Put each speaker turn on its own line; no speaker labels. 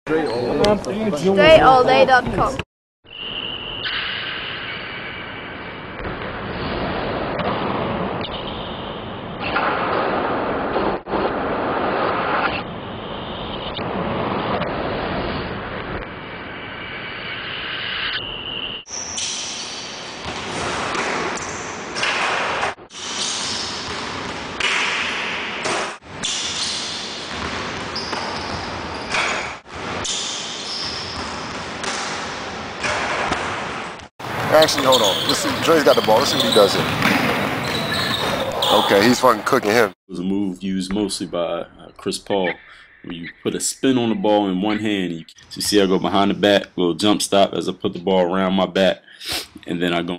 DreAllDay.com.
Actually, hold on. Let's see. Dre's got the ball. Let's see what he does here. Okay, he's fucking cooking him.
It was a move used mostly by Chris Paul, where you put a spin on the ball in one hand. So you see I go behind the back, little jump stop as I put the ball around my back, and then I go.